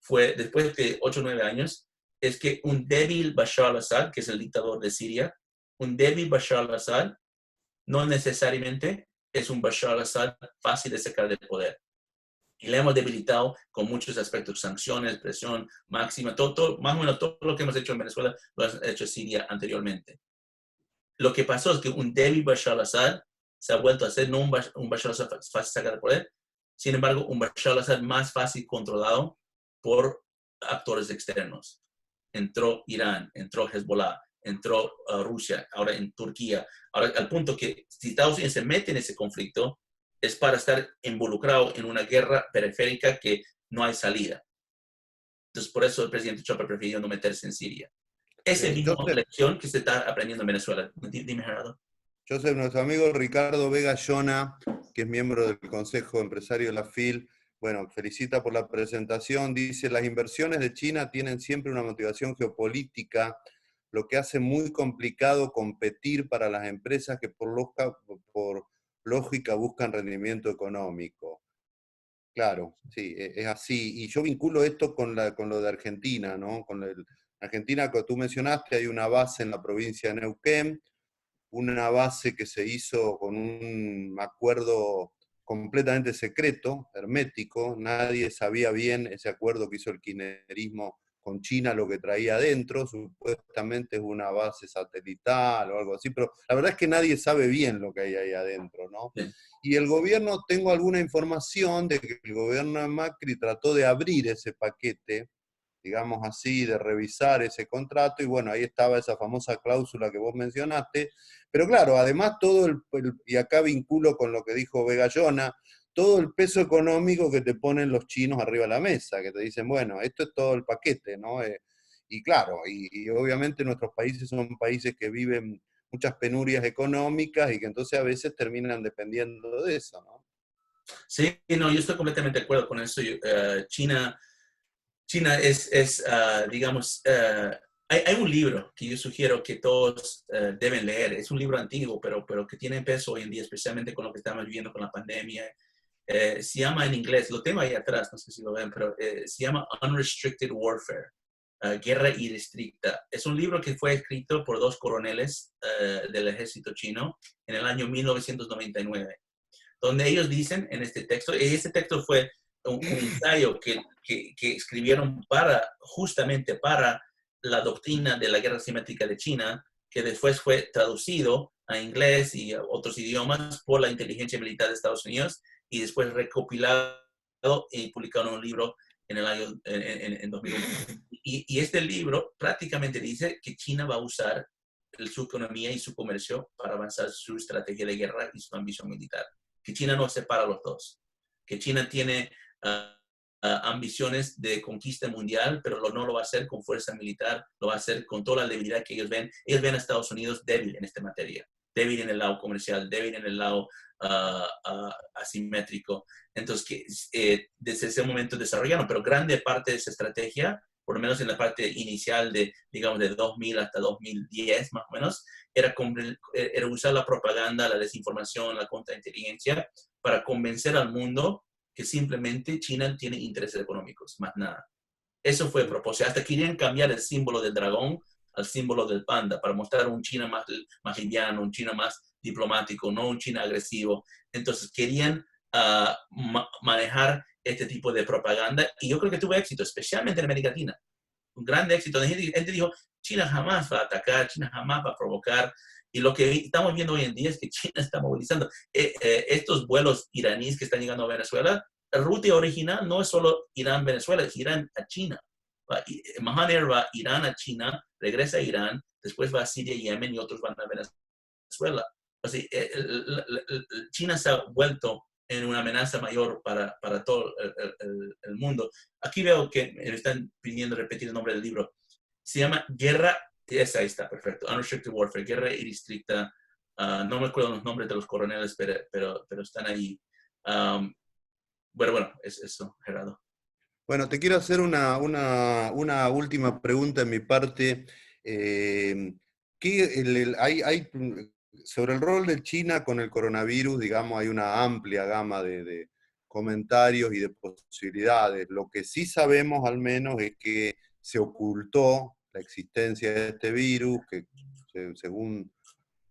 fue, después de 8 o 9 años, es que un débil Bashar al-Assad, que es el dictador de Siria, un débil Bashar al-Assad no necesariamente es un Bashar al-Assad fácil de sacar del poder. Y le hemos debilitado con muchos aspectos, sanciones, presión máxima, todo, más o menos todo lo que hemos hecho en Venezuela lo ha hecho Siria anteriormente. Lo que pasó es que un débil Bashar al-Assad se ha vuelto a ser no un Bashar al-Assad fácil sacar del poder, sin embargo, un Bashar al-Assad más fácil controlado por actores externos. Entró Irán, entró Hezbollah, entró Rusia, ahora en Turquía. Ahora, al punto que si Estados Unidos se mete en ese conflicto, es para estar involucrado en una guerra periférica que no hay salida. Entonces, por eso el presidente Trump ha preferido no meterse en Siria. Esa es la lección que se está aprendiendo en Venezuela. Dime, Gerardo. Joseph, nuestro amigo Ricardo Vega Llona, que es miembro del Consejo Empresario de la FIL, bueno, felicita por la presentación. Dice, las inversiones de China tienen siempre una motivación geopolítica, lo que hace muy complicado competir para las empresas que por lógica buscan rendimiento económico. Claro, sí, es así. Y yo vinculo esto con lo de Argentina, ¿no? Argentina, que tú mencionaste, hay una base en la provincia de Neuquén, una base que se hizo con un acuerdo completamente secreto, hermético, nadie sabía bien ese acuerdo que hizo el kirchnerismo con China, lo que traía adentro, supuestamente es una base satelital o algo así, pero la verdad es que nadie sabe bien lo que hay ahí adentro, ¿no? Sí. Y el gobierno, tengo alguna información de que el gobierno de Macri trató de abrir ese paquete, digamos así, de revisar ese contrato, y bueno, ahí estaba esa famosa cláusula que vos mencionaste, pero claro, además y acá vinculo con lo que dijo Vega Llona, todo el peso económico que te ponen los chinos arriba de la mesa, que te dicen, bueno, esto es todo el paquete, ¿no? Y claro, y obviamente nuestros países son países que viven muchas penurias económicas y que entonces a veces terminan dependiendo de eso, ¿no? Sí, no, yo estoy completamente de acuerdo con eso. China es digamos, hay un libro que yo sugiero que todos deben leer. Es un libro antiguo, pero que tiene peso hoy en día, especialmente con lo que estamos viviendo con la pandemia. Se llama en inglés, lo tengo ahí atrás, no sé si lo ven, pero se llama Unrestricted Warfare, Guerra Irrestricta. Es un libro que fue escrito por 2 coroneles del ejército chino en el año 1999, donde ellos dicen en este texto, y este texto fue un ensayo que escribieron justamente para la doctrina de la guerra asimétrica de China, que después fue traducido a inglés y a otros idiomas por la inteligencia militar de Estados Unidos y después recopilado y publicado en un libro en el año en 2001. Y este libro prácticamente dice que China va a usar su economía y su comercio para avanzar su estrategia de guerra y su ambición militar. Que China no separa los dos. Que China tiene ambiciones de conquista mundial, pero no lo va a hacer con fuerza militar, lo va a hacer con toda la debilidad que ellos ven. Ellos ven a Estados Unidos débil en esta materia, débil en el lado comercial, débil en el lado asimétrico. Entonces, desde ese momento desarrollaron, pero grande parte de esa estrategia, por lo menos en la parte inicial de, digamos, de 2000 hasta 2010 más o menos, era usar la propaganda, la desinformación, la contrainteligencia para convencer al mundo que simplemente China tiene intereses económicos, más nada. Eso fue el propósito. Hasta querían cambiar el símbolo del dragón al símbolo del panda para mostrar un China más liviano, un China más diplomático, no un China agresivo. Entonces querían manejar este tipo de propaganda y yo creo que tuvo éxito, especialmente en América Latina. Un gran éxito. La gente dijo, China jamás va a atacar, China jamás va a provocar. Y lo que estamos viendo hoy en día es que China está movilizando. Estos vuelos iraníes que están llegando a Venezuela, la ruta original no es solo Irán-Venezuela, es Irán a China. Mahan Air va Irán a China, regresa a Irán, después va a Siria y Yemen y otros van a Venezuela. O sea, China se ha vuelto en una amenaza mayor para todo el mundo. Aquí veo que me están pidiendo repetir el nombre del libro. Se llama Guerra, ahí está, perfecto, Unrestricted Warfare, Guerra Irrestricta. No me acuerdo los nombres de los coroneles, pero están ahí. Bueno, es eso, Gerardo. Bueno, te quiero hacer una última pregunta en mi parte. Sobre el rol de China con el coronavirus, digamos, hay una amplia gama de comentarios y de posibilidades. Lo que sí sabemos al menos es que se ocultó la existencia de este virus, que según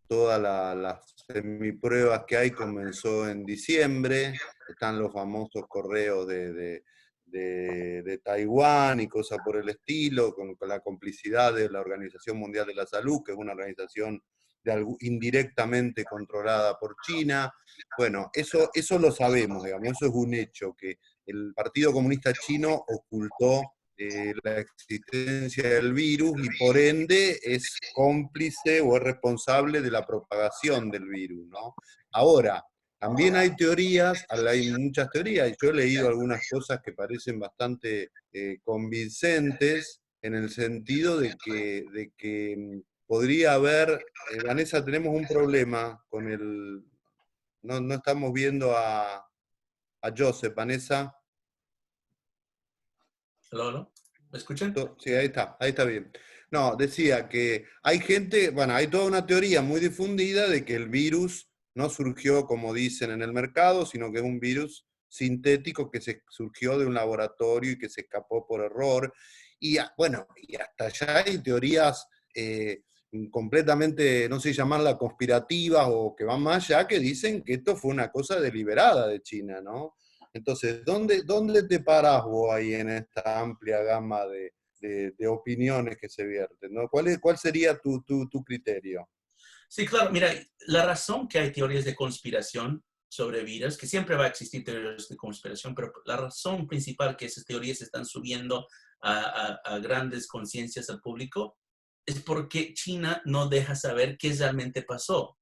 todas las semipruebas que hay comenzó en diciembre. Están los famosos correos de Taiwán y cosas por el estilo, con la complicidad de la Organización Mundial de la Salud, que es una organización indirectamente controlada por China. Bueno, eso lo sabemos, digamos, eso es un hecho, que el Partido Comunista Chino ocultó la existencia del virus y por ende es cómplice o es responsable de la propagación del virus, ¿no? Ahora, también hay teorías, hay muchas teorías, y yo he leído algunas cosas que parecen bastante convincentes en el sentido de que podría haber, Vanessa, tenemos un problema con el, no estamos viendo a Joseph, Vanessa. ¿Hola? ¿Me escuchan? Sí, ahí está bien. No, decía que hay gente, bueno, hay toda una teoría muy difundida de que el virus no surgió como dicen en el mercado, sino que es un virus sintético que surgió de un laboratorio y que se escapó por error. Y bueno, y hasta allá hay teorías completamente, no sé llamarla conspirativas o que van más allá, que dicen que esto fue una cosa deliberada de China, ¿no? Entonces, ¿dónde te parás vos ahí en esta amplia gama de opiniones que se vierten, ¿no? ¿Cuál sería tu criterio? Sí, claro, mira, la razón que hay teorías de conspiración sobre virus, que siempre va a existir teorías de conspiración, pero la razón principal que esas teorías están subiendo a grandes conciencias al público es porque China no deja saber qué realmente pasó.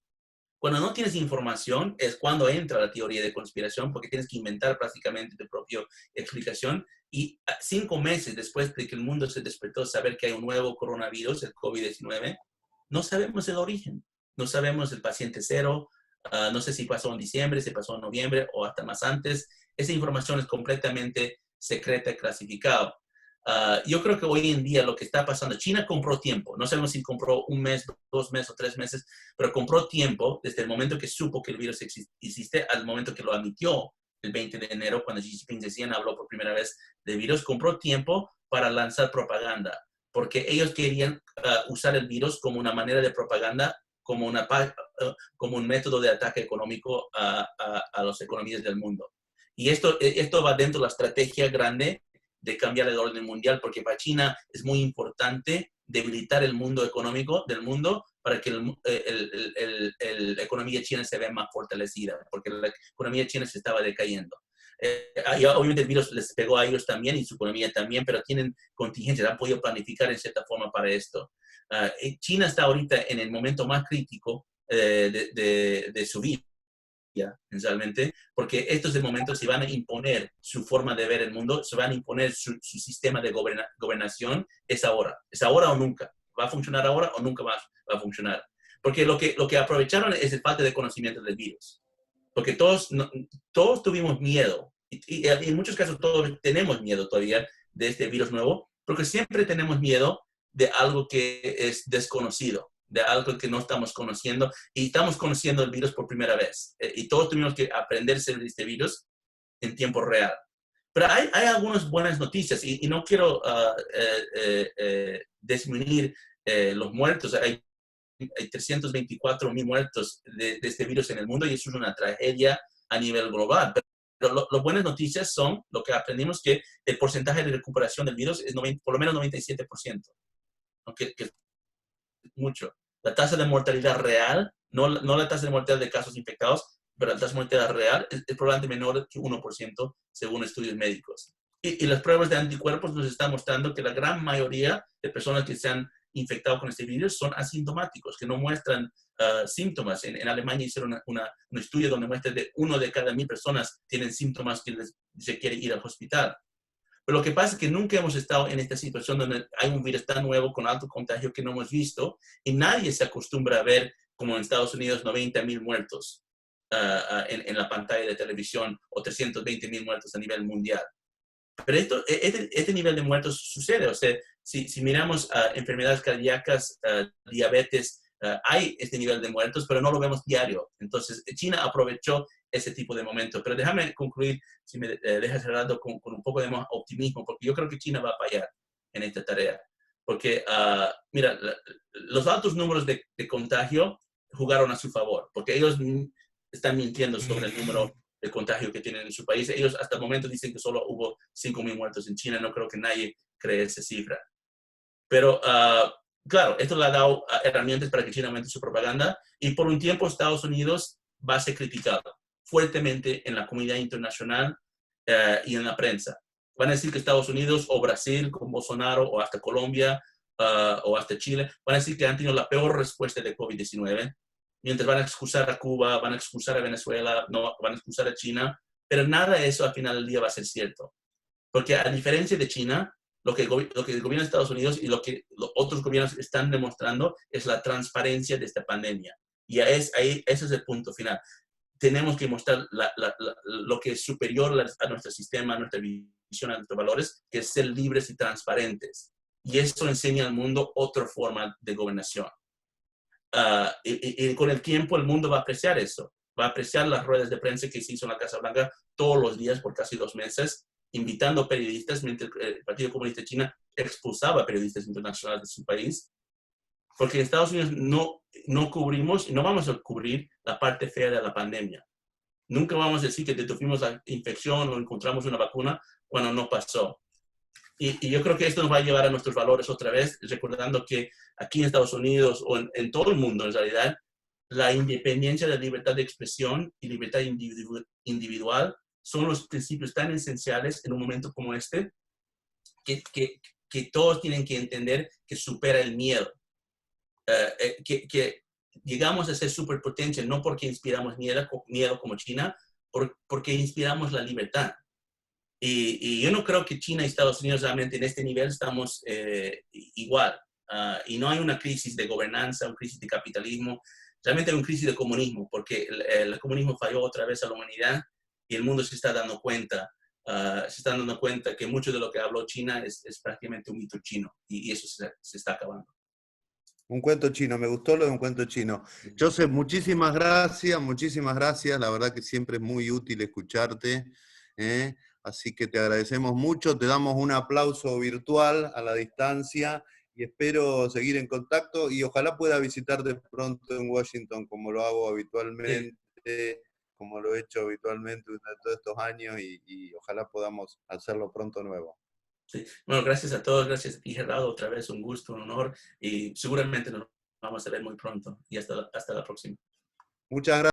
Cuando no tienes información es cuando entra la teoría de conspiración, porque tienes que inventar prácticamente tu propia explicación. Y 5 meses después de que el mundo se despertó a saber que hay un nuevo coronavirus, el COVID-19, no sabemos el origen, no sabemos el paciente cero, no sé si pasó en diciembre, si pasó en noviembre o hasta más antes. Esa información es completamente secreta y clasificada. Yo creo que hoy en día lo que está pasando, China compró tiempo, no sabemos si compró 1 mes, 2 meses o 3 meses, pero compró tiempo desde el momento que supo que el virus existe al momento que lo admitió el 20 de enero, cuando Xi Jinping recién habló por primera vez de virus, compró tiempo para lanzar propaganda, porque ellos querían usar el virus como una manera de propaganda, como un método de ataque económico a las economías del mundo. Y esto va dentro de la estrategia grande de cambiar el orden mundial, porque para China es muy importante debilitar el mundo económico del mundo para que la economía china se vea más fortalecida, porque la economía china se estaba decayendo. Y obviamente el virus les pegó a ellos también y su economía también, pero tienen contingencias, han podido planificar en cierta forma para esto. China está ahorita en el momento más crítico de su vida, realmente, porque estos de momento se van a imponer su forma de ver el mundo, se van a imponer su sistema de gobernación, es ahora o nunca, va a funcionar ahora o nunca más va a funcionar, porque lo que aprovecharon es el falta de conocimiento del virus, porque todos tuvimos miedo, y en muchos casos todos tenemos miedo todavía de este virus nuevo, porque siempre tenemos miedo de algo que es desconocido, de algo que no estamos conociendo, y estamos conociendo el virus por primera vez. Y todos tuvimos que aprender sobre este virus en tiempo real. Pero hay algunas buenas noticias, y no quiero disminuir los muertos. Hay hay 324.000 muertos de este virus en el mundo y eso es una tragedia a nivel global. Pero las buenas noticias son, lo que aprendimos, que el porcentaje de recuperación del virus es por lo menos 97%, aunque es mucho. La tasa de mortalidad real, no la tasa de mortalidad de casos infectados, pero la tasa de mortalidad real es probablemente menor que 1% según estudios médicos. Y las pruebas de anticuerpos nos están mostrando que la gran mayoría de personas que se han infectado con este virus son asintomáticos, que no muestran síntomas. En Alemania hicieron un estudio donde muestra de 1 de cada 1000 personas tienen síntomas que se quiere ir al hospital. Pero lo que pasa es que nunca hemos estado en esta situación donde hay un virus tan nuevo con alto contagio que no hemos visto y nadie se acostumbra a ver, como en Estados Unidos, 90.000 muertos en la pantalla de televisión o 320.000 muertos a nivel mundial. Pero este nivel de muertos sucede. O sea, si miramos enfermedades cardíacas, diabetes, hay este nivel de muertos, pero no lo vemos diario. Entonces, China aprovechó ese tipo de momento. Pero déjame concluir, si me dejas Gerardo, con un poco de más optimismo, porque yo creo que China va a fallar en esta tarea. Porque, mira, los altos números de contagio jugaron a su favor, porque ellos están mintiendo sobre el número de contagio que tienen en su país. Ellos hasta el momento dicen que solo hubo 5.000 muertos en China. No creo que nadie cree esa cifra. Pero, claro, esto le ha dado herramientas para que China aumente su propaganda y por un tiempo Estados Unidos va a ser criticado fuertemente en la comunidad internacional y en la prensa. Van a decir que Estados Unidos o Brasil con Bolsonaro o hasta Colombia o hasta Chile van a decir que han tenido la peor respuesta de COVID-19, mientras van a excusar a Cuba, van a excusar a Venezuela, no, van a excusar a China, pero nada de eso al final del día va a ser cierto. Porque a diferencia de China, lo que el gobierno de Estados Unidos y lo que los otros gobiernos están demostrando es la transparencia de esta pandemia. Y ese es el punto final. Tenemos que mostrar lo que es superior a nuestro sistema, a nuestra visión, a nuestros valores, que es ser libres y transparentes. Y eso enseña al mundo otra forma de gobernación. Y con el tiempo el mundo va a apreciar eso. Va a apreciar las ruedas de prensa que se hizo en la Casa Blanca todos los días por casi 2 meses, invitando periodistas, mientras el Partido Comunista de China expulsaba a periodistas internacionales de su país. Porque en Estados Unidos no cubrimos y no vamos a cubrir la parte fea de la pandemia. Nunca vamos a decir que detuvimos la infección o encontramos una vacuna cuando no pasó. Y yo creo que esto nos va a llevar a nuestros valores otra vez, recordando que aquí en Estados Unidos o en todo el mundo, en realidad, la independencia, la libertad de expresión y libertad individual son los principios tan esenciales en un momento como este que todos tienen que entender que supera el miedo. Que llegamos a ser superpotencia no porque inspiramos miedo como China, porque inspiramos la libertad. Y yo no creo que China y Estados Unidos realmente en este nivel estamos igual. Y no hay una crisis de gobernanza, una crisis de capitalismo. Realmente hay una crisis de comunismo, porque el comunismo falló otra vez a la humanidad y el mundo se está dando cuenta. Que mucho de lo que habló China es prácticamente un mito chino y eso se está acabando. Un cuento chino, me gustó lo de un cuento chino. Joseph, muchísimas gracias. La verdad que siempre es muy útil escucharte. Así que te agradecemos mucho, te damos un aplauso virtual a la distancia y espero seguir en contacto y ojalá pueda visitarte pronto en Washington como lo hago habitualmente, como lo he hecho habitualmente durante todos estos años y ojalá podamos hacerlo pronto nuevo. Sí. Bueno, gracias a todos, gracias a ti Gerardo, otra vez un gusto, un honor y seguramente nos vamos a ver muy pronto y hasta la próxima. Muchas gracias.